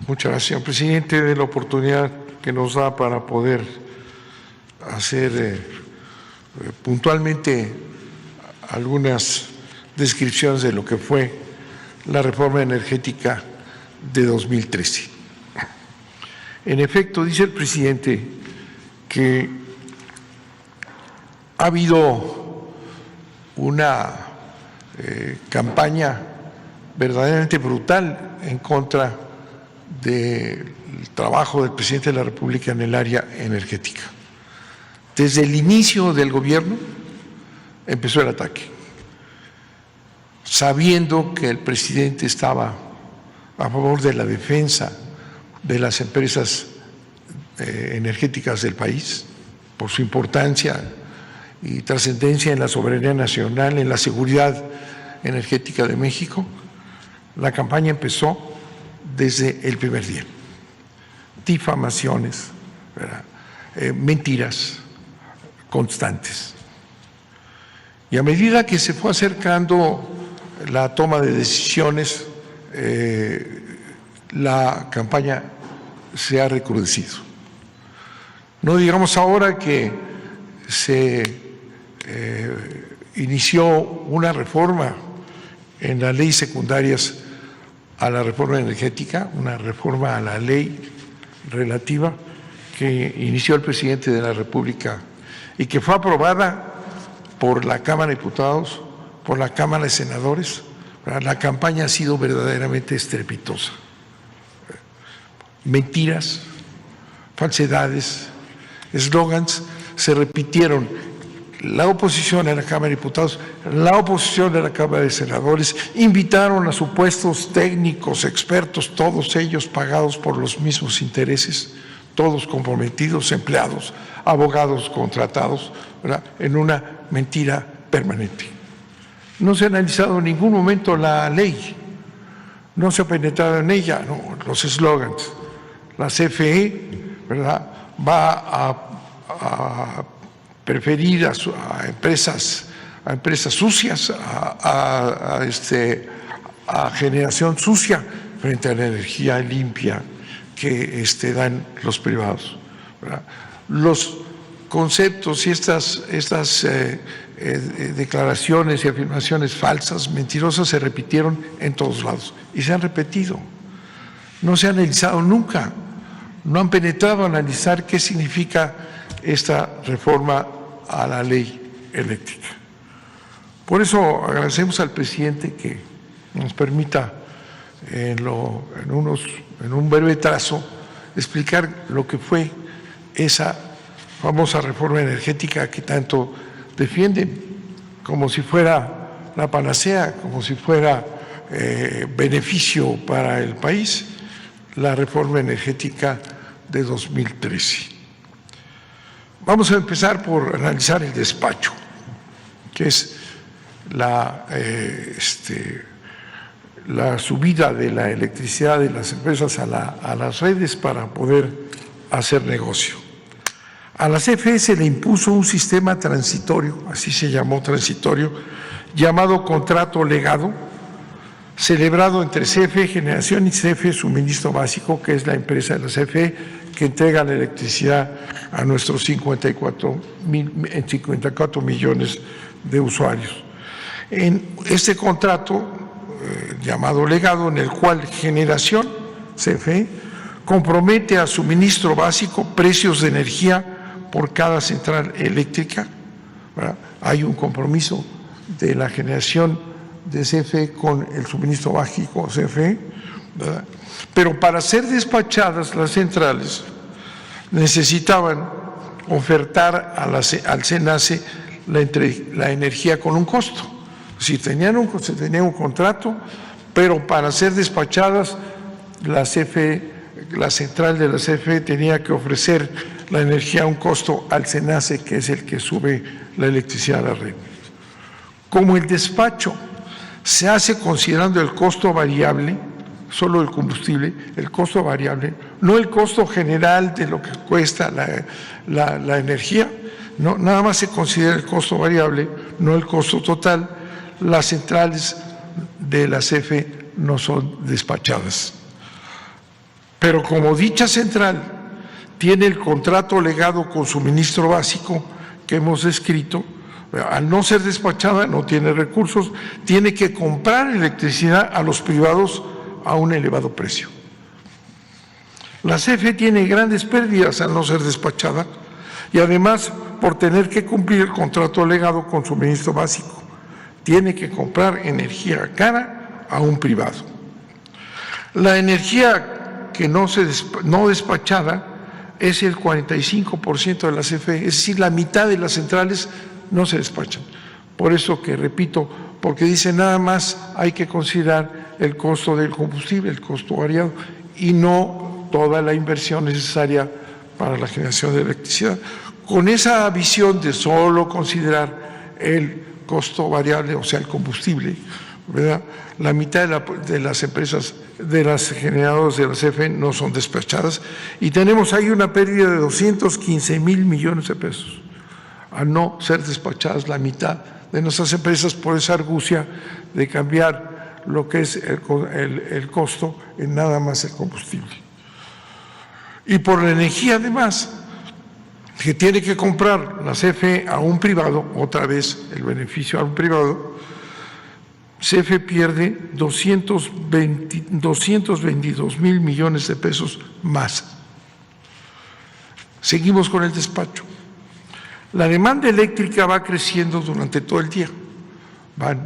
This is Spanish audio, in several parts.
Muchas gracias, señor presidente, de la oportunidad que nos da para poder hacer puntualmente algunas descripciones de lo que fue la reforma energética de 2013. En efecto, dice el presidente que ha habido una campaña verdaderamente brutal en contra del trabajo del presidente de la República en el área energética. Desde el inicio del gobierno empezó el ataque, sabiendo que el presidente estaba a favor de la defensa de las empresas energéticas del país, por su importancia y trascendencia en la soberanía nacional, en la seguridad energética de México. La campaña empezó desde el primer día. Difamaciones, mentiras constantes. Y a medida que se fue acercando la toma de decisiones, la campaña se ha recrudecido. No digamos ahora que se inició una reforma en las leyes secundarias a la reforma energética, una reforma a la ley relativa que inició el presidente de la República y que fue aprobada por la Cámara de Diputados, por la Cámara de Senadores. La campaña ha sido verdaderamente estrepitosa. Mentiras, falsedades, eslogans se repitieron. La oposición en la Cámara de Diputados, la oposición en la Cámara de Senadores, invitaron a supuestos técnicos, expertos, todos ellos pagados por los mismos intereses, todos comprometidos, empleados, abogados contratados, ¿verdad?, en una mentira permanente. No se ha analizado en ningún momento la ley, no se ha penetrado en ella, no, los eslogans. La CFE, ¿verdad?, va a preferir a empresas sucias, a generación sucia frente a la energía limpia que dan los privados, ¿verdad? Los conceptos y estas declaraciones y afirmaciones falsas, mentirosas, se repitieron en todos lados y se han repetido. No se ha analizado nunca, no han penetrado a analizar qué significa esta reforma a la ley eléctrica. Por eso agradecemos al presidente que nos permita en un breve trazo explicar lo que fue esa famosa reforma energética que tanto defienden, como si fuera la panacea, como si fuera beneficio para el país, la reforma energética de 2013. Vamos a empezar por analizar el despacho, que es la subida de la electricidad de las empresas a las redes para poder hacer negocio. A la CFE se le impuso un sistema transitorio, así se llamó transitorio, llamado contrato legado, celebrado entre CFE Generación y CFE Suministro Básico, que es la empresa de la CFE que entrega la electricidad a nuestros 54 millones de usuarios. En este contrato llamado legado, en el cual Generación, CFE, compromete a suministro básico precios de energía por cada central eléctrica, ¿verdad? Hay un compromiso de la generación de CFE con el suministro básico CFE, ¿verdad? Pero para ser despachadas las centrales necesitaban ofertar al SENACE la energía con un costo. Si tenían un contrato, pero para ser despachadas la central de la CFE tenía que ofrecer la energía a un costo al SENACE, que es el que sube la electricidad a la red. Como el despacho se hace considerando el costo variable, solo el combustible, el costo variable, no el costo general de lo que cuesta la energía, no, nada más se considera el costo variable, no el costo total. Las centrales de la CFE no son despachadas. Pero como dicha central tiene el contrato legado con suministro básico que hemos descrito, al no ser despachada no tiene recursos, tiene que comprar electricidad a los privados a un elevado precio. La CFE tiene grandes pérdidas al no ser despachada y además por tener que cumplir el contrato legado con suministro básico. Tiene que comprar energía cara a un privado. La energía que no despachada es el 45% de la CFE, es decir, la mitad de las centrales no se despachan. Por eso que repito, porque dice nada más hay que considerar el costo del combustible, el costo variado, y no toda la inversión necesaria para la generación de electricidad. Con esa visión de solo considerar el costo variable, o sea, el combustible, ¿verdad?, la mitad de las empresas, de las generadoras de la CFE no son despachadas y tenemos ahí una pérdida de 215,000 millones de pesos a no ser despachadas la mitad de nuestras empresas por esa argucia de cambiar lo que es el costo en nada más el combustible. Y por la energía además, que tiene que comprar la CFE a un privado, otra vez el beneficio a un privado, CFE pierde 222,000 millones de pesos más. Seguimos con el despacho. La demanda eléctrica va creciendo durante todo el día, va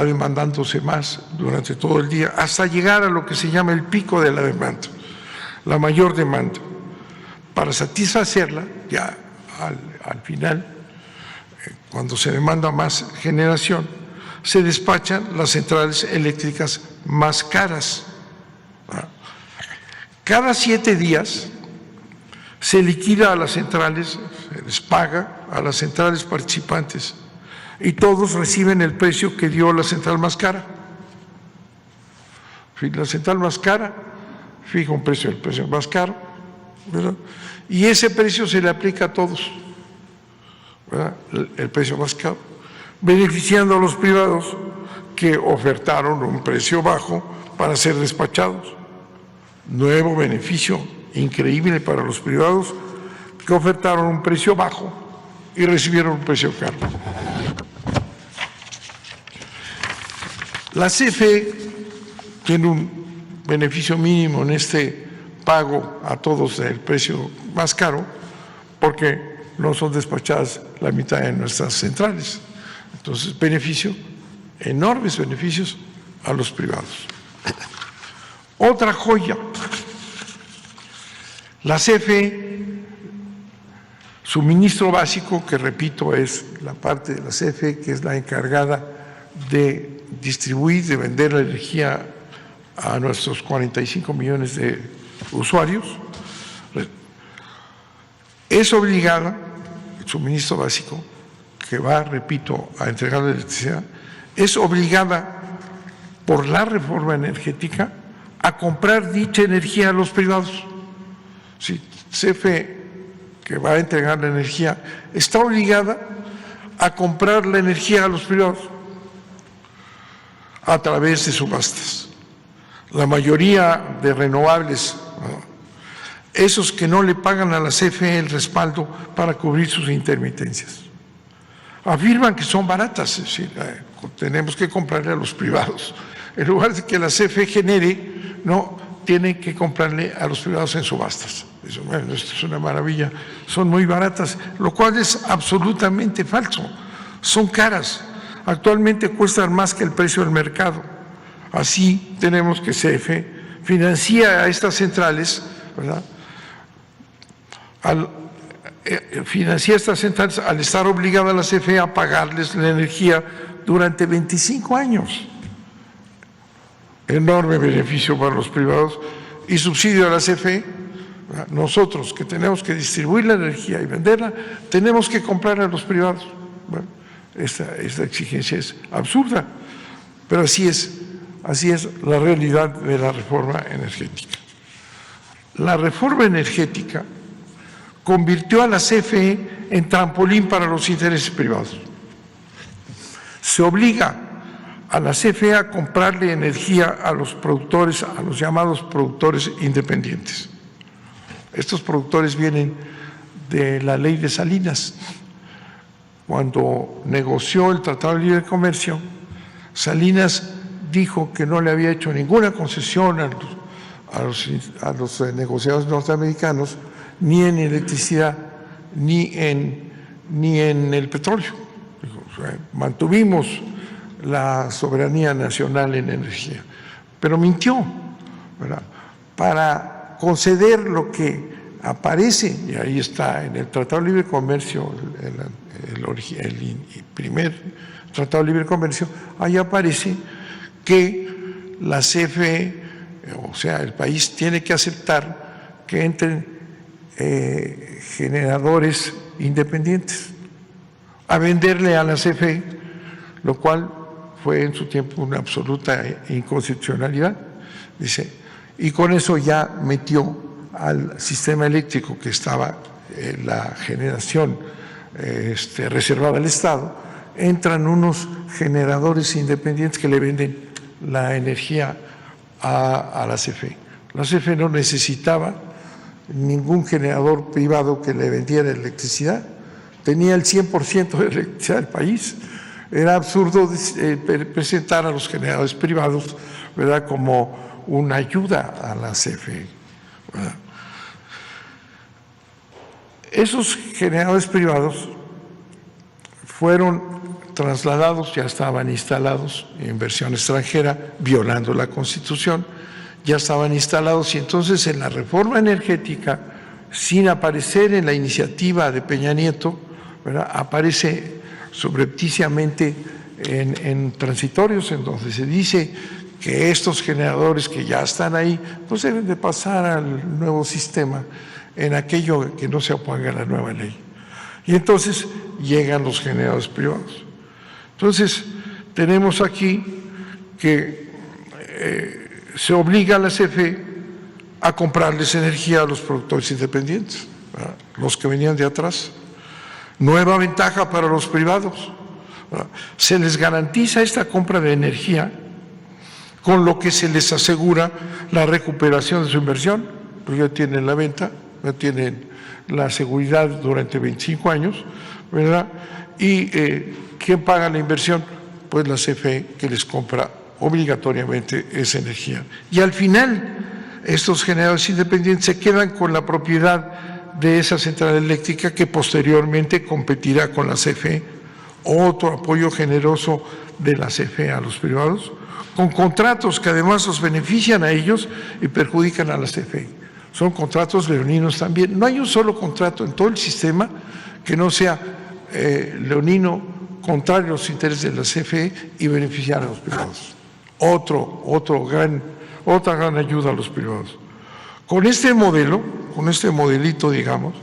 demandándose más durante todo el día, hasta llegar a lo que se llama el pico de la demanda, la mayor demanda. Para satisfacerla, ya al final, cuando se demanda más generación, se despachan las centrales eléctricas más caras. Cada 7 días se liquida a las centrales, se les paga a las centrales participantes y todos reciben el precio que dio la central más cara. La central más cara fija un precio, el precio más caro, ¿verdad?, y ese precio se le aplica a todos, ¿verdad?, el precio más caro, beneficiando a los privados que ofertaron un precio bajo para ser despachados. Nuevo beneficio increíble para los privados que ofertaron un precio bajo y recibieron un precio caro. La CFE tiene un beneficio mínimo en este pago a todos del precio más caro porque no son despachadas la mitad de nuestras centrales. Entonces, beneficio, enormes beneficios a los privados. Otra joya, la CFE, suministro básico, que repito es la parte de la CFE que es la encargada de distribuir, de vender la energía a nuestros 45 millones de usuarios, es obligada, el suministro básico, que va, repito, a entregar la electricidad, es obligada por la reforma energética a comprar dicha energía a los privados. Si CFE, que va a entregar la energía, está obligada a comprar la energía a los privados a través de subastas. La mayoría de renovables, esos que no le pagan a la CFE el respaldo para cubrir sus intermitencias, afirman que son baratas, es decir, tenemos que comprarle a los privados. En lugar de que la CFE genere, no, tiene que comprarle a los privados en subastas. Eso, bueno, esto es una maravilla, son muy baratas, lo cual es absolutamente falso. Son caras, actualmente cuestan más que el precio del mercado. Así tenemos que CFE financia a estas centrales, ¿verdad?, financia estas centrales al estar obligada a la CFE a pagarles la energía durante 25 años. Enorme beneficio para los privados y subsidio a la CFE. Nosotros que tenemos que distribuir la energía y venderla, tenemos que comprar a los privados. Bueno, esta exigencia es absurda, pero así es la realidad de la reforma energética. La reforma energética convirtió a la CFE en trampolín para los intereses privados. Se obliga a la CFE a comprarle energía a los productores, a los llamados productores independientes. Estos productores vienen de la ley de Salinas. Cuando negoció el Tratado de Libre Comercio, Salinas dijo que no le había hecho ninguna concesión a los negociadores norteamericanos, ni en electricidad, ni en el petróleo. O sea, mantuvimos la soberanía nacional en energía, pero mintió, ¿verdad? Para conceder lo que aparece, y ahí está en el Tratado de Libre Comercio, el primer Tratado de Libre Comercio, ahí aparece que la CFE, o sea, el país tiene que aceptar que entren generadores independientes a venderle a la CFE, lo cual fue en su tiempo una absoluta inconstitucionalidad, dice, y con eso ya metió al sistema eléctrico que estaba la generación reservada al Estado, entran unos generadores independientes que le venden la energía a la CFE. La CFE no necesitaba ningún generador privado que le vendiera electricidad, tenía el 100% de electricidad del país. Era absurdo presentar a los generadores privados, ¿verdad?, como una ayuda a la CFE, ¿verdad? Esos generadores privados fueron trasladados, ya estaban instalados, inversión extranjera, violando la Constitución, ya estaban instalados, y entonces en la reforma energética, sin aparecer en la iniciativa de Peña Nieto, ¿verdad?, aparece subrepticiamente en transitorios, en donde se dice que estos generadores que ya están ahí, pues deben de pasar al nuevo sistema en aquello que no se oponga a la nueva ley. Y entonces llegan los generadores privados. Entonces, tenemos aquí que se obliga a la CFE a comprarles energía a los productores independientes, ¿verdad?, los que venían de atrás. Nueva ventaja para los privados, ¿verdad? Se les garantiza esta compra de energía, con lo que se les asegura la recuperación de su inversión, porque ya tienen la venta, ya tienen la seguridad durante 25 años, ¿verdad? Y ¿quién paga la inversión? Pues la CFE, que les compra obligatoriamente esa energía. Y al final, estos generadores independientes se quedan con la propiedad de esa central eléctrica, que posteriormente competirá con la CFE. Otro apoyo generoso de la CFE a los privados, con contratos que además los benefician a ellos y perjudican a la CFE. Son contratos leoninos también. No hay un solo contrato en todo el sistema que no sea leonino, contrario a los intereses de la CFE y beneficiar a los privados. Otra gran ayuda a los privados. Con este modelo, con este modelito, digamos,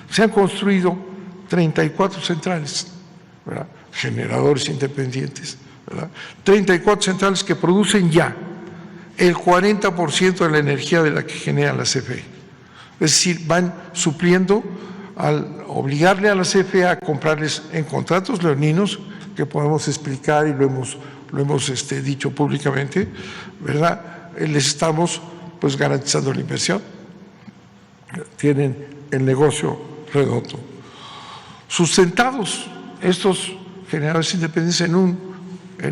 se han construido 34 centrales, ¿verdad?, generadores independientes, ¿verdad?, 34 centrales que producen ya el 40% de la energía de la que genera la CFE. Es decir, van supliendo al obligarle a la CFE a comprarles en contratos leoninos, que podemos explicar y lo hemos dicho públicamente, ¿verdad?, les estamos pues garantizando la inversión, tienen el negocio redondo. Sustentados estos generadores independientes en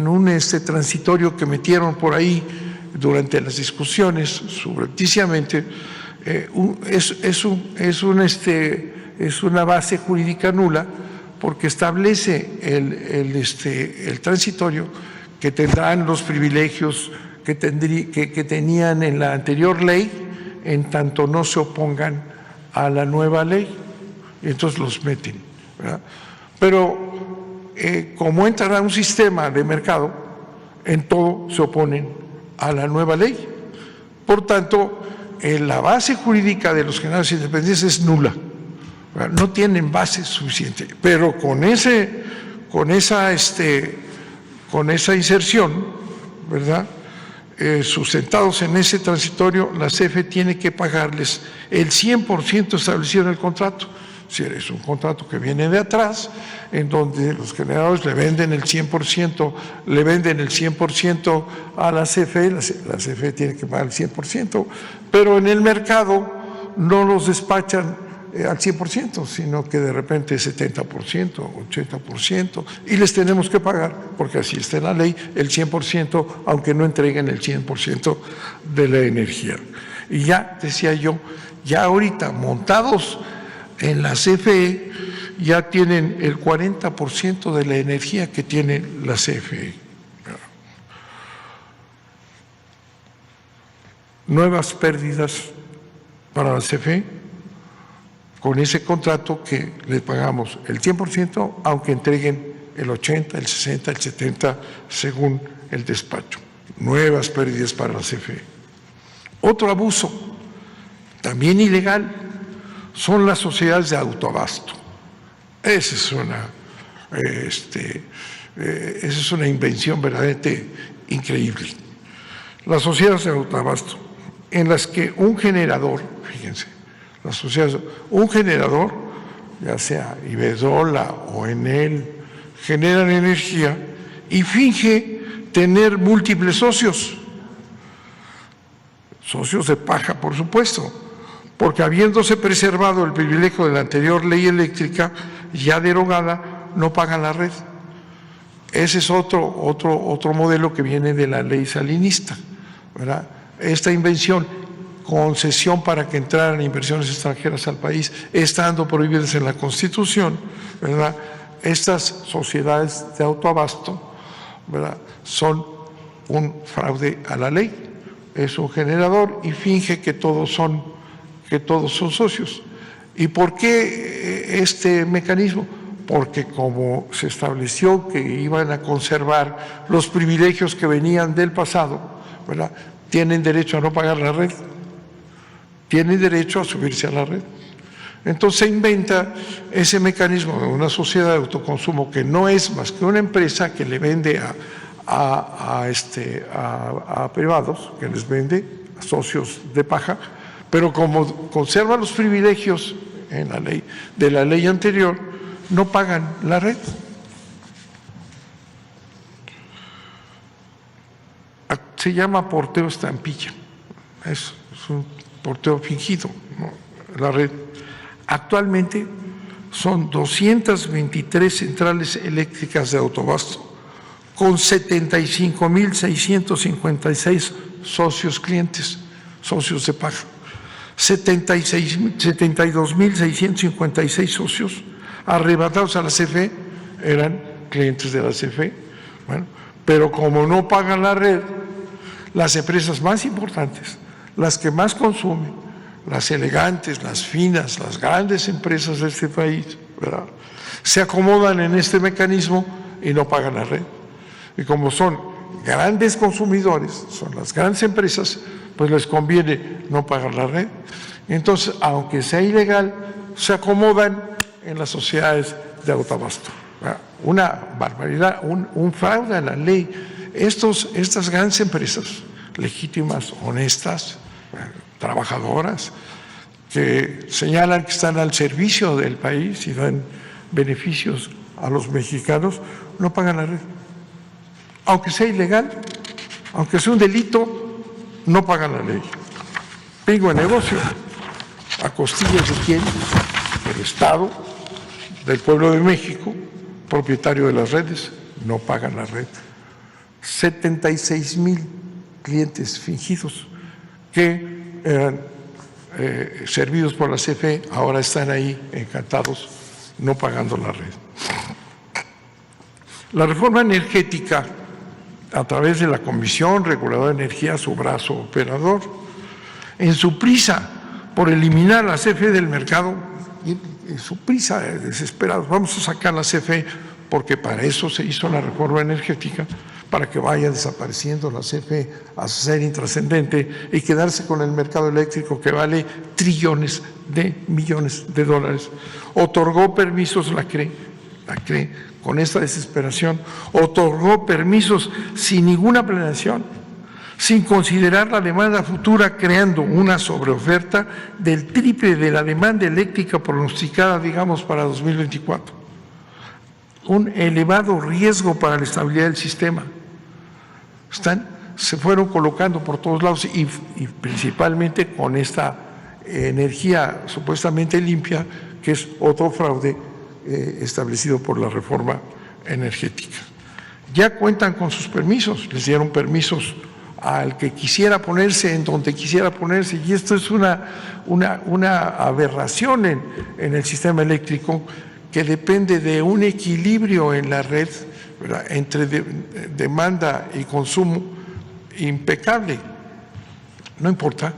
un transitorio que metieron por ahí durante las discusiones subrepticiamente, es una base jurídica nula, porque establece el transitorio que tendrán los privilegios que tenían en la anterior ley, en tanto no se opongan a la nueva ley, y entonces los meten, ¿verdad? Pero como entrará un sistema de mercado, en todo se oponen a la nueva ley. Por tanto, la base jurídica de los generadores independientes es nula, ¿verdad? No tienen base suficiente, pero con esa inserción, ¿verdad?, sustentados en ese transitorio, la CFE tiene que pagarles el 100% establecido en el contrato. Si es un contrato que viene de atrás, en donde los generadores le venden el 100%, a la CFE, la CFE tiene que pagar el 100%, pero en el mercado no los despachan al 100%, sino que de repente 70%, 80%, y les tenemos que pagar, porque así está en la ley, el 100%, aunque no entreguen el 100% de la energía. Y ya, decía yo, ya ahorita montados en la CFE, ya tienen el 40% de la energía que tiene la CFE. Nuevas pérdidas para la CFE, con ese contrato que les pagamos el 100%, aunque entreguen el 80, el 60, el 70, según el despacho. Nuevas pérdidas para la CFE. Otro abuso, también ilegal, son las sociedades de autoabasto. Esa es una invención verdaderamente increíble. Las sociedades de autoabasto, en las que un generador, fíjense, las sociedades, un generador, ya sea Iberdrola o Enel, generan energía y finge tener múltiples socios de paja, por supuesto, porque habiéndose preservado el privilegio de la anterior ley eléctrica, ya derogada, no pagan la red. Ese es otro modelo que viene de la ley salinista, ¿verdad? Esta invención, concesión para que entraran inversiones extranjeras al país, estando prohibidas en la Constitución, ¿verdad? Estas sociedades de autoabasto, ¿verdad?, son un fraude a la ley. Es un generador y finge que todos son socios. ¿Y por qué este mecanismo? Porque como se estableció que iban a conservar los privilegios que venían del pasado, ¿verdad?, tienen derecho a no pagar la red, tienen derecho a subirse a la red. Entonces se inventa ese mecanismo de una sociedad de autoconsumo que no es más que una empresa que le vende a privados, que les vende a socios de paja, pero como conserva los privilegios en la ley, de la ley anterior, no pagan la red. Se llama porteo estampilla, es un porteo fingido, ¿no?, la red. Actualmente son 223 centrales eléctricas de autoabasto, con 75.656 socios clientes, socios de paga, 72.656 socios arrebatados a la CFE eran clientes de la CFE. Bueno, pero como no pagan la red, las empresas más importantes, las que más consumen, las elegantes, las finas, las grandes empresas de este país, ¿verdad?, se acomodan en este mecanismo y no pagan la red. Y como son grandes consumidores, son las grandes empresas, pues les conviene no pagar la red. Entonces, aunque sea ilegal, se acomodan en las sociedades de autoabasto. Una barbaridad, un fraude a la ley. Estas grandes empresas legítimas, honestas, trabajadoras, que señalan que están al servicio del país y dan beneficios a los mexicanos, no pagan la red. Aunque sea ilegal, aunque sea un delito, no pagan la ley. Pingo de negocio, a costillas de quién, del Estado, del pueblo de México, propietario de las redes, no pagan la red. 76,000 clientes fingidos que eran servidos por la CFE, ahora están ahí encantados, no pagando la red. La reforma energética, a través de la Comisión Reguladora de Energía, su brazo operador, en su prisa por eliminar la CFE del mercado, y su prisa desesperados, vamos a sacar la CFE, porque para eso se hizo la reforma energética, para que vaya desapareciendo la CFE a ser intrascendente y quedarse con el mercado eléctrico que vale trillones de millones de dólares. Otorgó permisos, la CRE, con esta desesperación, otorgó permisos sin ninguna planeación, sin considerar la demanda futura, creando una sobreoferta del triple de la demanda eléctrica pronosticada, digamos, para 2024. Un elevado riesgo para la estabilidad del sistema. Se fueron colocando por todos lados y principalmente con esta energía supuestamente limpia, que es otro fraude establecido por la reforma energética. Ya cuentan con sus permisos, les dieron permisos al que quisiera ponerse en donde quisiera ponerse, y esto es una aberración en el sistema eléctrico, que depende de un equilibrio en la red, ¿verdad?, entre demanda y consumo impecable. No importa,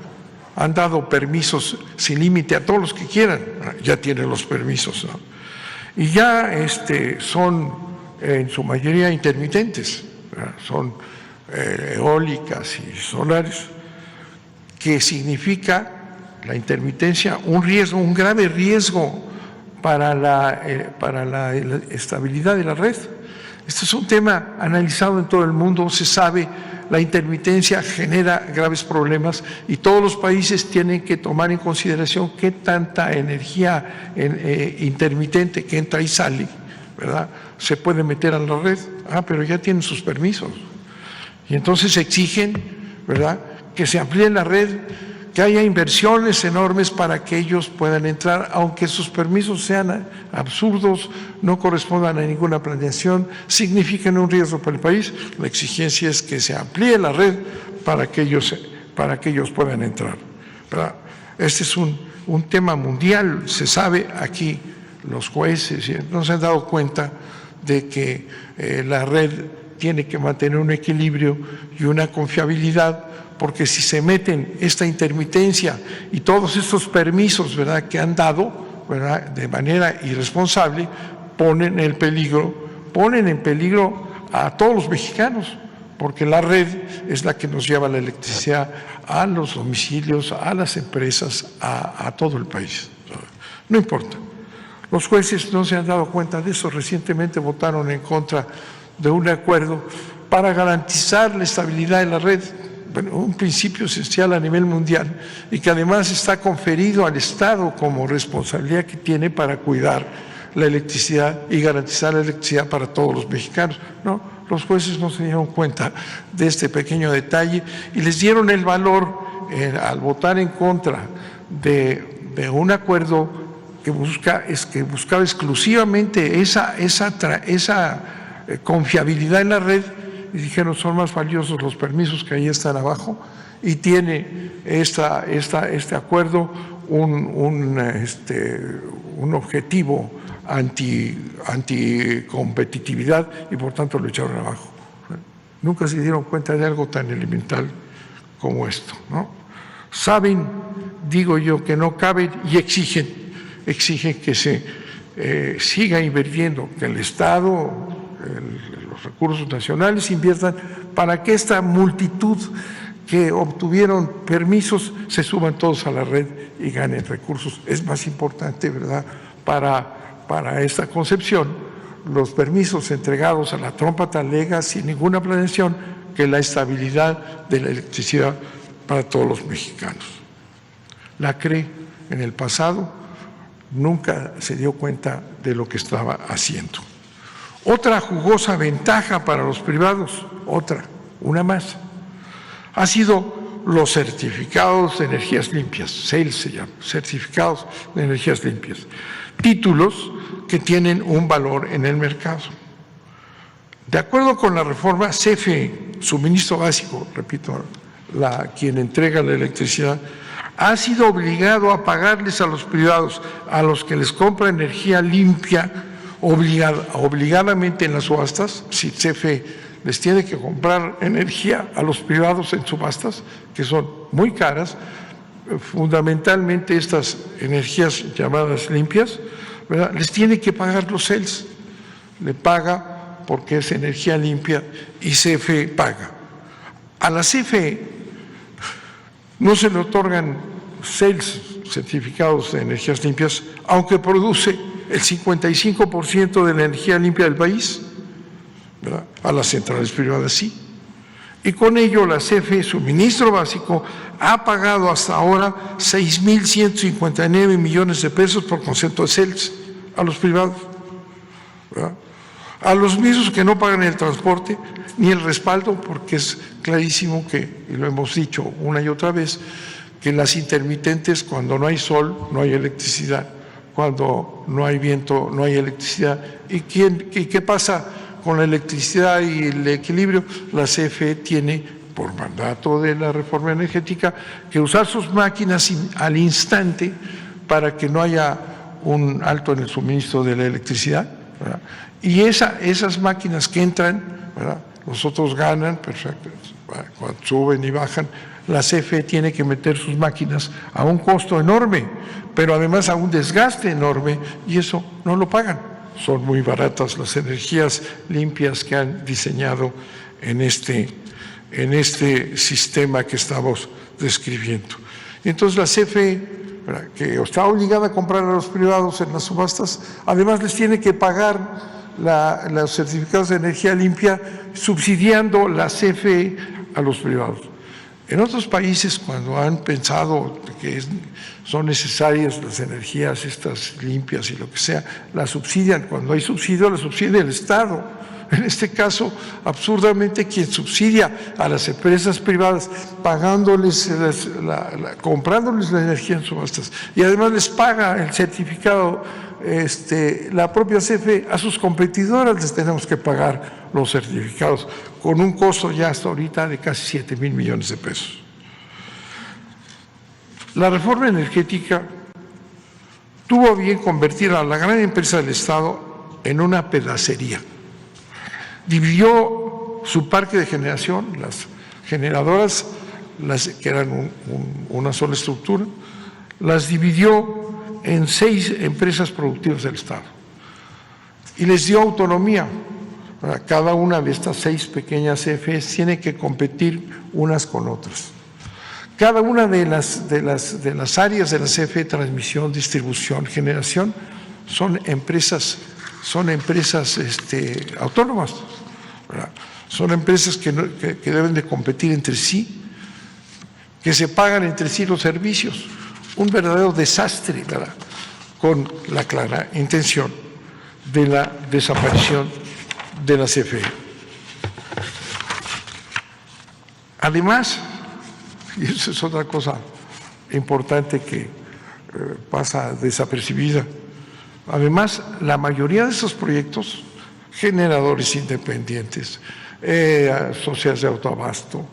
han dado permisos sin límite a todos los que quieran, ya tienen los permisos, ¿no? Y ya son en su mayoría intermitentes, ¿verdad? Son eólicas y solares, que significa la intermitencia un riesgo, un grave riesgo para la estabilidad de la red. Este es un tema analizado en todo el mundo, se sabe, la intermitencia genera graves problemas y todos los países tienen que tomar en consideración qué tanta energía intermitente que entra y sale, ¿verdad?, se puede meter a la red. Pero ya tienen sus permisos. Y entonces exigen, ¿verdad?, que se amplíe la red, que haya inversiones enormes para que ellos puedan entrar, aunque sus permisos sean absurdos, no correspondan a ninguna planeación, significan un riesgo para el país. La exigencia es que se amplíe la red para que ellos puedan entrar, ¿verdad? Este es un tema mundial, se sabe. Aquí los jueces no se han dado cuenta de que la red tiene que mantener un equilibrio y una confiabilidad, porque si se meten esta intermitencia y todos estos permisos, ¿verdad?, que han dado, ¿verdad?, de manera irresponsable, ponen en peligro a todos los mexicanos, porque la red es la que nos lleva la electricidad a los domicilios, a las empresas, a todo el país. No importa. Los jueces no se han dado cuenta de eso. Recientemente votaron en contra de un acuerdo para garantizar la estabilidad de la red, un principio esencial a nivel mundial, y que además está conferido al Estado como responsabilidad que tiene para cuidar la electricidad y garantizar la electricidad para todos los mexicanos. No, los jueces no se dieron cuenta de este pequeño detalle y les dieron el valor al votar en contra de un acuerdo que buscaba exclusivamente esa confiabilidad en la red, y dijeron: son más valiosos los permisos que ahí están abajo, y tiene este acuerdo un objetivo anticompetitividad, y por tanto lo echaron abajo. Nunca se dieron cuenta de algo tan elemental como esto, ¿no? Saben, digo yo, que no caben y exigen que se siga invirtiendo, que el Estado, los recursos nacionales inviertan para que esta multitud que obtuvieron permisos se suban todos a la red y ganen recursos. Es más importante, ¿verdad?, para esta concepción, los permisos entregados a la trompa talega sin ninguna planeación, que la estabilidad de la electricidad para todos los mexicanos. La CRE en el pasado nunca se dio cuenta de lo que estaba haciendo. Otra jugosa ventaja para los privados, una más, ha sido los certificados de energías limpias, CEL se llama, certificados de energías limpias, títulos que tienen un valor en el mercado. De acuerdo con la reforma, CFE, suministro básico, repito, quien entrega la electricidad, ha sido obligado a pagarles a los privados, a los que les compra energía limpia, obligadamente en las subastas. Si CFE les tiene que comprar energía a los privados en subastas, que son muy caras, fundamentalmente estas energías llamadas limpias, ¿verdad?, les tiene que pagar los CELS. Le paga porque es energía limpia y CFE paga. A la CFE no se le otorgan CELS, certificados de energías limpias, aunque produce el 55% de la energía limpia del país, ¿verdad? A las centrales privadas sí. Y con ello la CFE, suministro básico, ha pagado hasta ahora 6.159 millones de pesos por concepto de CELS a los privados, ¿verdad? A los mismos que no pagan el transporte ni el respaldo, porque es clarísimo que, y lo hemos dicho una y otra vez, que las intermitentes, cuando no hay sol, no hay electricidad, cuando no hay viento, no hay electricidad. ¿Y qué pasa con la electricidad y el equilibrio? La CFE tiene, por mandato de la reforma energética, que usar sus máquinas al instante para que no haya un alto en el suministro de la electricidad, ¿verdad? Y esas máquinas que entran, ¿verdad?, los otros ganan, perfecto, cuando suben y bajan. La CFE tiene que meter sus máquinas a un costo enorme, pero además a un desgaste enorme, y eso no lo pagan. Son muy baratas las energías limpias que han diseñado en este sistema que estamos describiendo. Entonces la CFE, que está obligada a comprar a los privados en las subastas, además les tiene que pagar los certificados de energía limpia, subsidiando la CFE a los privados. En otros países, cuando han pensado que son necesarias las energías estas limpias y lo que sea, las subsidian. Cuando hay subsidio, la subsidia el Estado. En este caso, absurdamente, quien subsidia a las empresas privadas, pagándoles, comprándoles la energía en subastas, y además les paga el certificado, la propia CFE, a sus competidoras les tenemos que pagar los certificados, con un costo ya hasta ahorita de casi 7,000 millones de pesos. La reforma energética tuvo a bien convertir a la gran empresa del Estado en una pedacería. Dividió su parque de generación, las generadoras, que eran una sola estructura, las dividió en 6 empresas productivas del Estado y les dio autonomía. Cada una de estas 6 pequeñas CFEs tiene que competir unas con otras. Cada una de las áreas de la CFE, transmisión, distribución, generación, son empresas autónomas, ¿verdad? Son empresas que deben de competir entre sí, que se pagan entre sí los servicios. Un verdadero desastre, ¿verdad?, con la clara intención de la desaparición de la CFE. Además, y eso es otra cosa importante que pasa desapercibida, además, la mayoría de esos proyectos, generadores independientes, sociedades de autoabasto,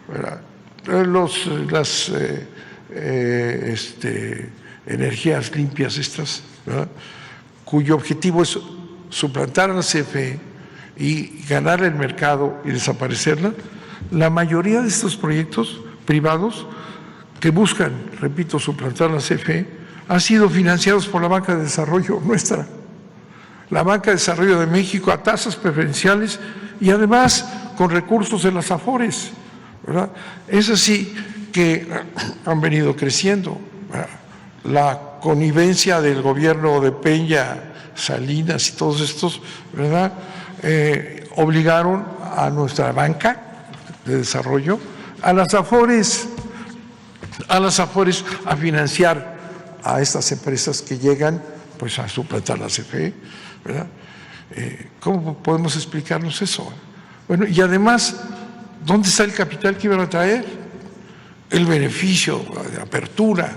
¿verdad?, las energías limpias estas, ¿verdad?, cuyo objetivo es suplantar a la CFE y ganar el mercado y desaparecerla. La mayoría de estos proyectos privados que buscan, repito, suplantar a la CFE, han sido financiados por la Banca de Desarrollo nuestra, la Banca de Desarrollo de México, a tasas preferenciales y además con recursos de las AFORES, ¿verdad? Es así que han venido creciendo, ¿verdad? La connivencia del gobierno de Peña, Salinas y todos estos, ¿verdad?, obligaron a nuestra banca de desarrollo, a las AFORES a financiar a estas empresas que llegan pues a suplantar la CFE, ¿verdad? ¿Cómo podemos explicarnos eso? Bueno, y además, ¿dónde está el capital que iban a traer? El beneficio de apertura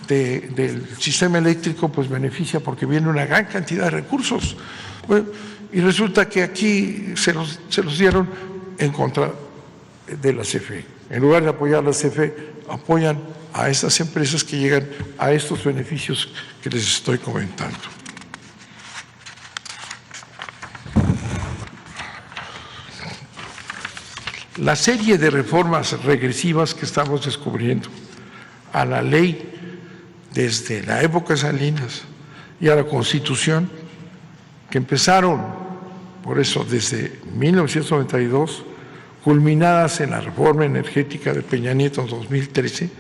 del sistema eléctrico pues beneficia porque viene una gran cantidad de recursos. Bueno, y resulta que aquí se los dieron en contra de la CFE. En lugar de apoyar a la CFE, apoyan a estas empresas que llegan a estos beneficios que les estoy comentando. La serie de reformas regresivas que estamos descubriendo a la ley desde la época de Salinas y a la Constitución, que empezaron, por eso, desde 1992, culminadas en la reforma energética de Peña Nieto en 2013,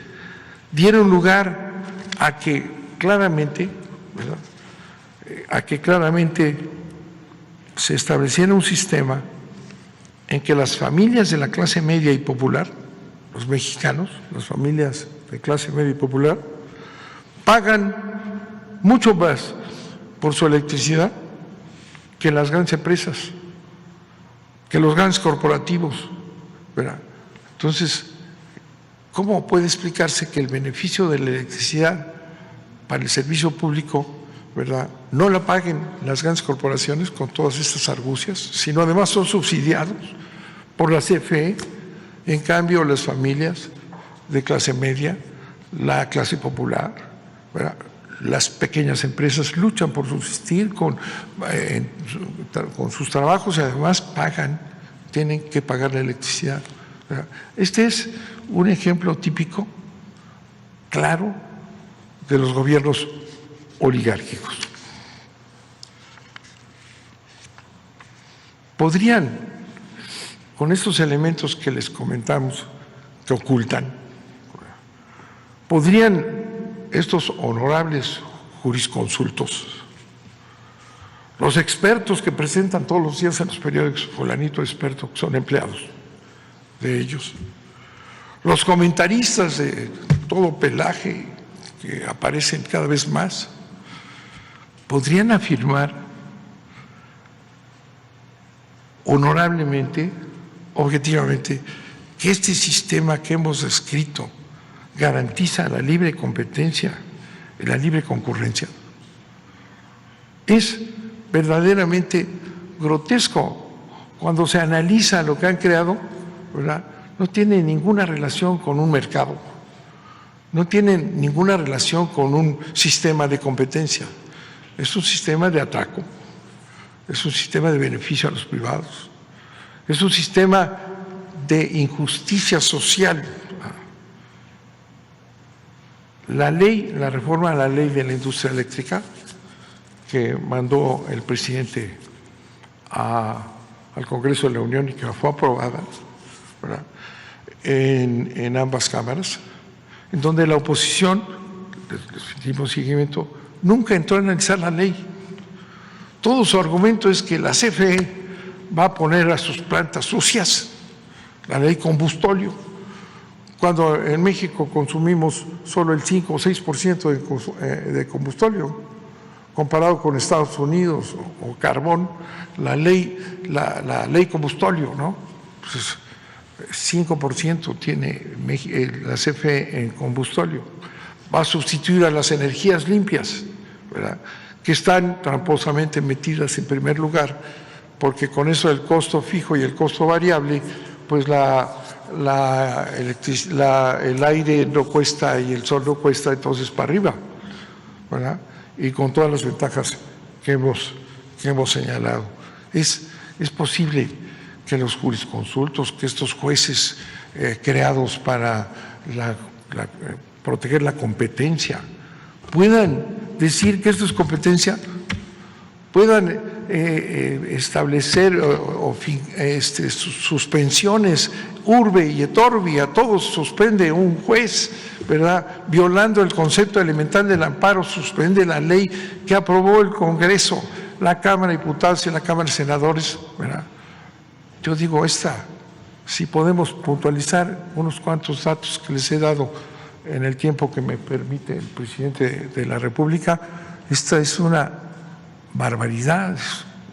dieron lugar a que claramente, ¿verdad?, se estableciera un sistema en que las familias de la clase media y popular, los mexicanos, las familias de clase media y popular, pagan mucho más por su electricidad que las grandes empresas, que los grandes corporativos, ¿verdad? Entonces, ¿cómo puede explicarse que el beneficio de la electricidad para el servicio público, ¿verdad?, no la paguen las grandes corporaciones con todas estas argucias, sino además son subsidiados por la CFE? En cambio, las familias de clase media, la clase popular, ¿verdad?, las pequeñas empresas luchan por subsistir con sus trabajos y además tienen que pagar la electricidad, ¿verdad? Este es un ejemplo típico, claro, de los gobiernos oligárquicos. Podrían, con estos elementos que les comentamos, que ocultan, podrían estos honorables jurisconsultos, los expertos que presentan todos los días en los periódicos, fulanito experto, que son empleados de ellos, los comentaristas de todo pelaje que aparecen cada vez más, podrían afirmar honorablemente, objetivamente, que este sistema que hemos descrito garantiza la libre competencia y la libre concurrencia. Es verdaderamente grotesco cuando se analiza lo que han creado, ¿verdad? No tiene ninguna relación con un mercado, no tiene ninguna relación con un sistema de competencia, es un sistema de atraco, es un sistema de beneficio a los privados, es un sistema de injusticia social. La reforma a la ley de la industria eléctrica que mandó el presidente al Congreso de la Unión y que fue aprobada, ¿verdad?, en ambas cámaras, en donde la oposición, les dimos seguimiento, nunca entró a analizar la ley. Todo su argumento es que la CFE va a poner a sus plantas sucias la ley combustóleo, cuando en México consumimos solo el 5 o 6% de combustóleo, comparado con Estados Unidos o carbón, la ley combustóleo, ¿no? Pues 5% tiene la CFE en combustóleo. Va a sustituir a las energías limpias, ¿verdad?, que están tramposamente metidas en primer lugar, porque con eso el costo fijo y el costo variable, pues el aire no cuesta y el sol no cuesta, entonces para arriba, ¿verdad?, y con todas las ventajas que hemos señalado. Es posible que los jurisconsultos, que estos jueces creados para proteger la competencia, puedan decir que esto es competencia, puedan establecer suspensiones urbe y et orbi, a todos suspende un juez, ¿verdad?, violando el concepto elemental del amparo, suspende la ley que aprobó el Congreso, la Cámara de Diputados y la Cámara de Senadores, ¿verdad? Yo digo, si podemos puntualizar unos cuantos datos que les he dado en el tiempo que me permite el presidente de la República, esta es una barbaridad,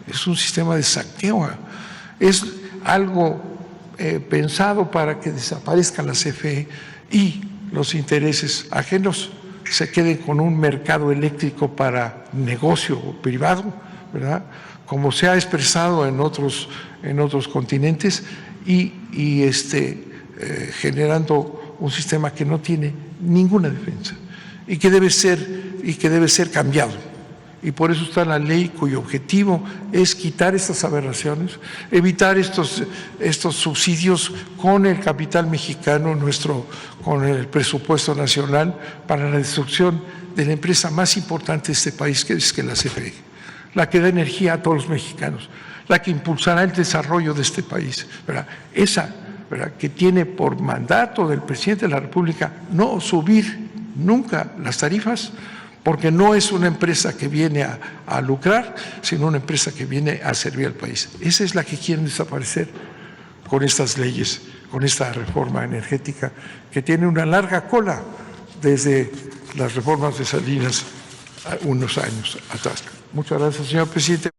es un sistema de saqueo, es algo pensado para que desaparezca la CFE y los intereses ajenos se queden con un mercado eléctrico para negocio privado, ¿verdad?, como se ha expresado en otros continentes y generando un sistema que no tiene ninguna defensa y que debe ser cambiado. Y por eso está la ley, cuyo objetivo es quitar estas aberraciones, evitar estos subsidios con el capital mexicano, con el presupuesto nacional, para la destrucción de la empresa más importante de este país, que es la CFE, la que da energía a todos los mexicanos, la que impulsará el desarrollo de este país, ¿verdad? Esa, ¿verdad?, que tiene por mandato del presidente de la República no subir nunca las tarifas, porque no es una empresa que viene a lucrar, sino una empresa que viene a servir al país. Esa es la que quieren desaparecer con estas leyes, con esta reforma energética que tiene una larga cola desde las reformas de Salinas unos años atrás. Muchas gracias, señor presidente.